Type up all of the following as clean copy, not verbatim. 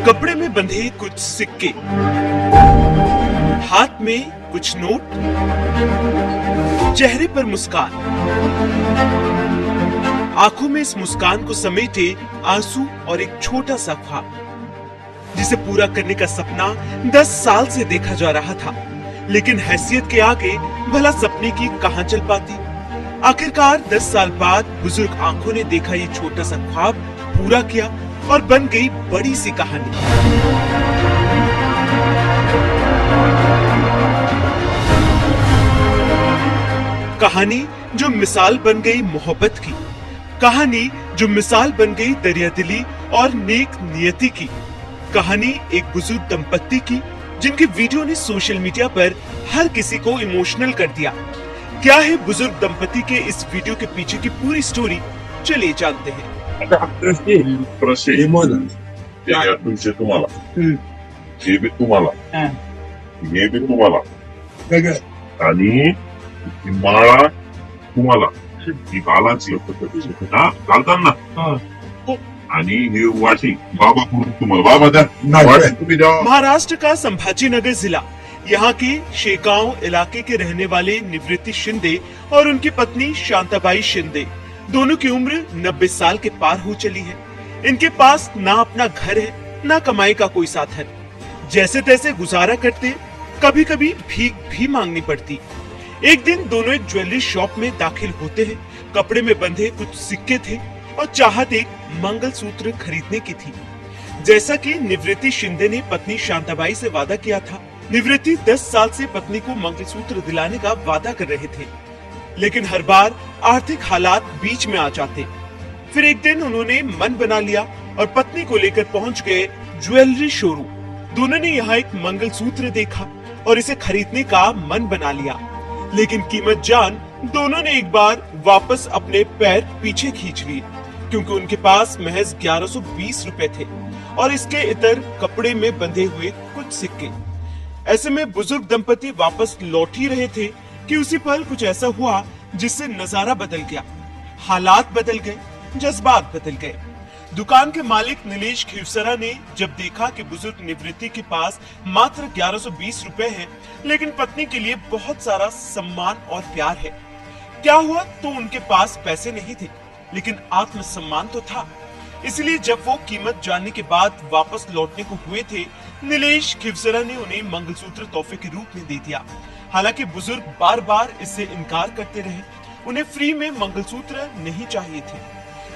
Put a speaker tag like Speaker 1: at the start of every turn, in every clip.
Speaker 1: कपड़े में बंधे कुछ सिक्के, हाथ में कुछ नोट, चेहरे पर मुस्कान, आंखों में इस मुस्कान को समेटे आंसू और एक छोटा सा ख्वाब जिसे पूरा करने का सपना 10 साल से देखा जा रहा था। लेकिन हैसियत के आगे भला सपने की कहां चल पाती। आखिरकार 10 साल बाद बुजुर्ग आंखों ने देखा ये छोटा सा ख्वाब पूरा किया और बन गई बड़ी सी कहानी। कहानी जो मिसाल बन गई मोहब्बत की, कहानी जो मिसाल बन गई दरियादिली और नेक नियति की, कहानी एक बुजुर्ग दंपत्ति की जिनकी वीडियो ने सोशल मीडिया पर हर किसी को इमोशनल कर दिया। क्या है बुजुर्ग दंपति के इस वीडियो के पीछे की पूरी स्टोरी, चलिए जानते हैं।
Speaker 2: तुमचे तुम्हाला हे बी तुम्हाला हे बी तुम्हाला आणि ही माळा तुम्हाला ही घालाची घालताना आणि ही वाटी बाबा करून तुम्हाला बाबा द्या वाटी तुम्ही द्या।
Speaker 1: महाराष्ट्र का संभाजी नगर जिला, यहाँ के शेगांव इलाके के रहने वाले निवृत्ति शिंदे और उनकी पत्नी शांताबाई शिंदे, दोनों की उम्र 90 साल के पार हो चली है। इनके पास ना अपना घर है ना कमाई का कोई साधन, जैसे तैसे गुजारा करते, कभी कभी भीख भी मांगनी पड़ती। एक दिन दोनों एक ज्वेलरी शॉप में दाखिल होते हैं। कपड़े में बंधे कुछ सिक्के थे और चाहत एक मंगलसूत्र खरीदने की थी। जैसा कि निवृत्ति शिंदे ने पत्नी शांताबाई से वादा किया था, निवृत्ति 10 साल से पत्नी को मंगलसूत्र दिलाने का वादा कर रहे थे, लेकिन हर बार आर्थिक हालात बीच में आ जाते। फिर एक दिन उन्होंने मन बना लिया और पत्नी को लेकर पहुंच गए ज्वेलरी शोरूम। दोनों ने यहाँ एक मंगलसूत्र देखा और इसे खरीदने का मन बना लिया, लेकिन कीमत जान दोनों ने एक बार वापस अपने पैर पीछे खींच लिए, क्योंकि उनके पास महज 1120 रुपए थे और इसके इतर कपड़े में बंधे हुए कुछ सिक्के। ऐसे में बुजुर्ग दंपति वापस लौट ही रहे थे कि उसी पल कुछ ऐसा हुआ जिससे नजारा बदल गया, हालात बदल गए, जज्बात बदल गए। दुकान के मालिक नीलेश खिवसरा ने जब देखा कि बुजुर्ग निवृत्ति के पास मात्र 1120 रुपए हैं, लेकिन पत्नी के लिए बहुत सारा सम्मान और प्यार है। क्या हुआ तो उनके पास पैसे नहीं थे, लेकिन आत्मसम्मान तो था। इसलिए जब वो कीमत जानने के बाद वापस लौटने को हुए थे, नीलेश खिवसरा ने उन्हें मंगलसूत्र तोहफे के रूप में दे दिया। हालांकि बुजुर्ग बार बार इससे इनकार करते रहे, उन्हें फ्री में मंगलसूत्र नहीं चाहिए थे।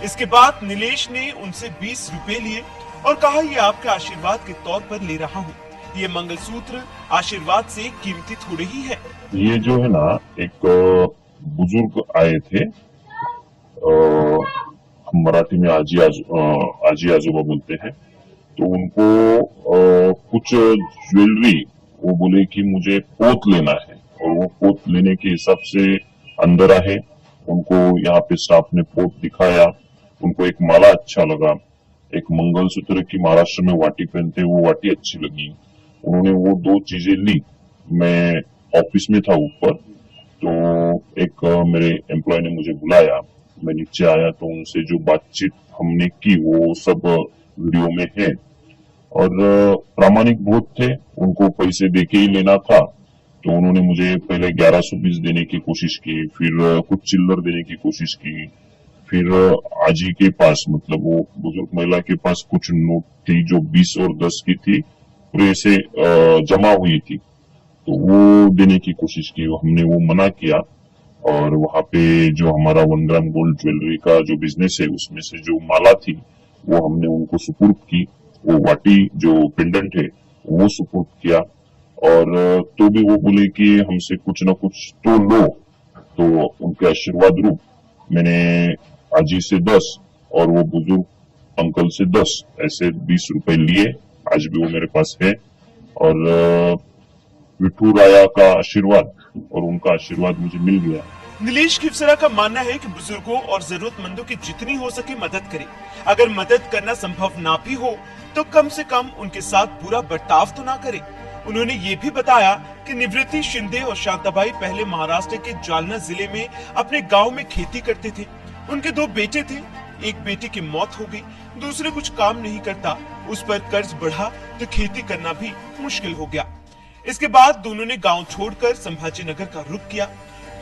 Speaker 1: इसके बाद नीलेश ने उनसे 20 रुपए लिए और कहा, ये आपके आशीर्वाद के तौर पर ले रहा हूँ। ये मंगलसूत्र आशीर्वाद से कीमती थोड़े ही है।
Speaker 2: ये जो है ना, एक बुजुर्ग आए थे, हम मराठी में आजी आजोबा बोलते हैं, तो उनको कुछ ज्वेलरी, वो बोले कि मुझे पोत लेना है और वो पोत लेने के हिसाब से अंदर आए। उनको यहाँ पे स्टाफ ने पोत दिखाया, उनको एक माला अच्छा लगा, एक मंगलसूत्र की महाराष्ट्र में वाटी पहनते हैं, वो वाटी अच्छी लगी। उन्होंने वो 2 चीजें ली। मैं ऑफिस में था ऊपर, तो एक मेरे एम्प्लॉय ने मुझे बुलाया, मैं नीचे आया तो उनसे जो बातचीत हमने की वो सब वीडियो में है। और प्रामाणिक बहुत थे, उनको पैसे देके ही लेना था, तो उन्होंने मुझे पहले 1120 देने की कोशिश की, फिर कुछ चिल्लर देने की कोशिश की। फिर आजी के पास, मतलब वो बुजुर्ग महिला के पास कुछ नोट थी जो 20 और 10 की थी, पूरे ऐसे जमा हुई थी, तो वो देने की कोशिश की। हमने वो मना किया और वहां पे जो हमारा 1 ग्राम गोल्ड ज्वेलरी का जो बिजनेस है, उसमें से जो माला थी वो हमने उनको सुपुर्द की। वो वाटी जो पेंडेंट है वो सुपुर्द किया, और तो भी वो बोले कि हमसे कुछ ना कुछ तो लो। तो उनके आशीर्वाद रूप मैंने आजी से 10 और वो बुजुर्ग अंकल से 10 ऐसे 20 रुपए लिए। आज भी वो मेरे पास है, और विठू राया का आशीर्वाद और उनका आशीर्वाद मुझे मिल गया।
Speaker 1: नीलेश खिवसरा का मानना है कि बुजुर्गों और जरूरतमंदों की जितनी हो सके मदद करें। अगर मदद करना संभव ना भी हो तो कम से कम उनके साथ बुरा बर्ताव तो ना करें। उन्होंने ये भी बताया कि निवृत्ति शिंदे और शांताबाई पहले महाराष्ट्र के जालना जिले में अपने गांव में खेती करते थे। उनके 2 बेटे थे, एक बेटे की मौत हो गई, दूसरे कुछ काम नहीं करता, उस पर कर्ज बढ़ा तो खेती करना भी मुश्किल हो गया। इसके बाद दोनों ने गांव छोड़कर संभाजी नगर का रुख किया।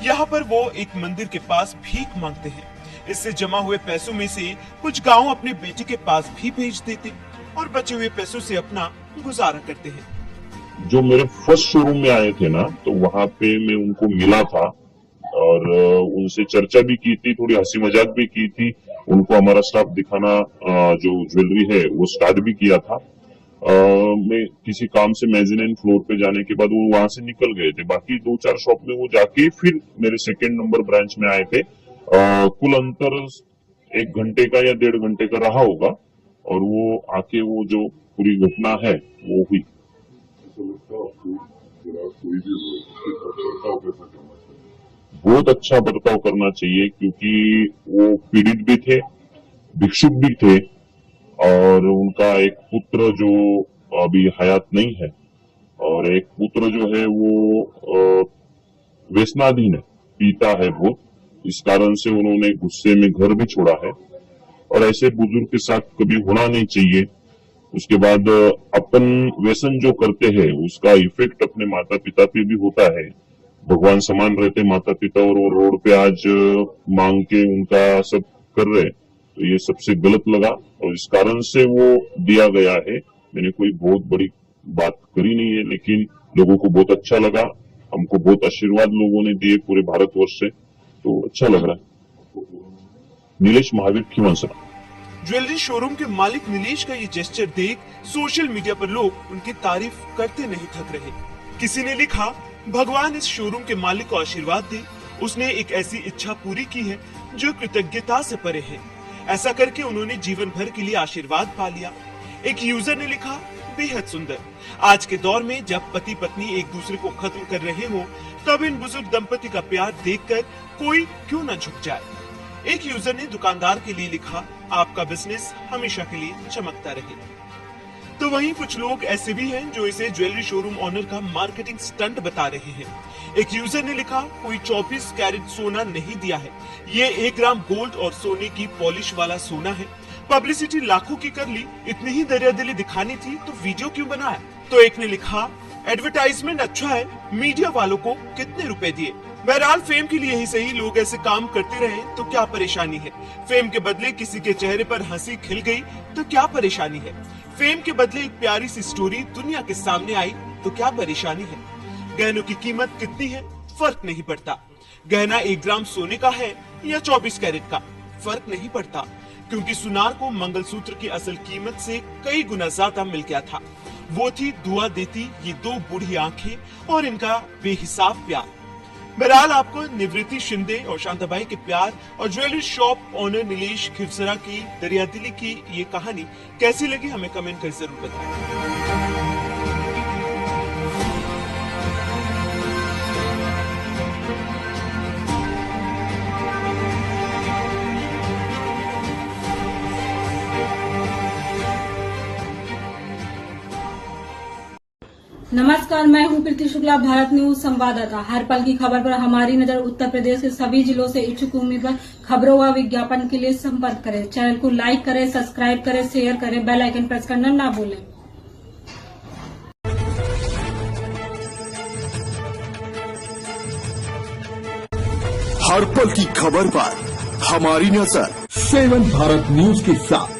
Speaker 1: यहाँ पर वो एक मंदिर के पास भीख मांगते हैं। इससे जमा हुए पैसों में से कुछ गांव अपने बेटे के पास भी भेज देते और बचे हुए पैसों से अपना गुजारा करते हैं।
Speaker 2: जो मेरे फर्स्ट शोरूम में आए थे ना, तो वहां पे मैं उनको मिला था और उनसे चर्चा भी की थी, थोड़ी हंसी मजाक भी की थी। उनको हमारा स्टाफ दिखाना जो ज्वेलरी है वो स्टार्ट भी किया था। मैं किसी काम से मेजनीन फ्लोर पे जाने के बाद वो वहां से निकल गए थे। बाकी 2-4 शॉप में वो जाके फिर मेरे सेकेंड नंबर ब्रांच में आए थे। कुल अंतर 1 घंटे का या 1.5 घंटे का रहा होगा और वो आके वो जो पूरी घटना है वो हुई। बहुत अच्छा बर्ताव करना चाहिए क्योंकि वो पीड़ित भी थे, भिक्षुक भी थे और उनका एक पुत्र जो अभी हयात नहीं है और एक पुत्र जो है वो व्यसनाधीन है, पीता है बहुत। इस कारण से उन्होंने गुस्से में घर भी छोड़ा है और ऐसे बुजुर्ग के साथ कभी होना नहीं चाहिए। उसके बाद अपन व्यसन जो करते हैं उसका इफेक्ट अपने माता पिता पे भी होता है। भगवान समान रहते माता पिता और वो रोड पे आज मांग के उनका सब कर रहे, तो ये सबसे गलत लगा और इस कारण से वो दिया गया है। मैंने कोई बहुत बड़ी बात करी नहीं है, लेकिन लोगों को बहुत अच्छा लगा। हमको बहुत आशीर्वाद लोगों ने दिए पूरे भारतवर्ष से, तो अच्छा लग रहा है। नीलेश महावीर खीवंसरा।
Speaker 1: ज्वेलरी शोरूम के मालिक नीलेश का ये जेस्चर देख सोशल मीडिया पर लोग उनकी तारीफ करते नहीं थक रहे। किसी ने लिखा, भगवान इस शोरूम के मालिक को आशीर्वाद दे, उसने एक ऐसी इच्छा पूरी की है जो कृतज्ञता से परे है। ऐसा करके उन्होंने जीवन भर के लिए आशीर्वाद पा लिया। एक यूजर ने लिखा, बेहद सुंदर। आज के दौर में जब पति पत्नी एक दूसरे को खत्म कर रहे हो, तब इन बुजुर्ग दंपति का प्यार देखकर कोई क्यों न झुक जाए। एक यूजर ने दुकानदार के लिए लिखा, आपका बिजनेस हमेशा के लिए चमकता रहे। तो वहीं कुछ लोग ऐसे भी हैं जो इसे ज्वेलरी शोरूम ऑनर का मार्केटिंग स्टंट बता रहे हैं। एक यूजर ने लिखा, कोई 24 कैरेट सोना नहीं दिया है, ये 1 ग्राम गोल्ड और सोने की पॉलिश वाला सोना है। पब्लिसिटी लाखों की कर ली, इतनी ही दरियादिली दिखानी थी तो वीडियो क्यों बनाया। तो एक ने लिखा, एडवर्टाइजमेंट अच्छा है, मीडिया वालों को कितने रुपए दिए। बहरहाल फेम के लिए ही सही लोग ऐसे काम करते रहे तो क्या परेशानी है। फेम के बदले किसी के चेहरे पर हंसी खिल गई तो क्या परेशानी है। फेम के बदले एक प्यारी सी स्टोरी दुनिया के सामने आई तो क्या परेशानी है। गहनों की कीमत कितनी है फर्क नहीं पड़ता। गहना 1 ग्राम सोने का है या 24 कैरेट का, फर्क नहीं पड़ता, क्योंकि सुनार को मंगलसूत्र की असल कीमत से कई गुना ज्यादा मिल गया था। वो थी दुआ देती ये 2 बूढ़ी आंखें और इनका बेहिसाब प्यार। बहरहाल आपको निवृत्ति शिंदे और शांताबाई के प्यार और ज्वेलरी शॉप ऑनर नीलेश खीवसरा की दरियादिली की ये कहानी कैसी लगी हमें कमेंट कर जरूर बताएं।
Speaker 3: नमस्कार, मैं हूं प्रीति शुक्ला, भारत न्यूज संवाददाता। हर पल की खबर पर हमारी नजर उत्तर प्रदेश के सभी जिलों से इच्छुक उम्मीदवार खबरों व विज्ञापन के लिए संपर्क करें। चैनल को लाइक करें, सब्सक्राइब करें, शेयर करें, बेल आइकन प्रेस करना ना भूलें।
Speaker 4: हर पल की खबर पर हमारी नजर 7 भारत न्यूज के साथ।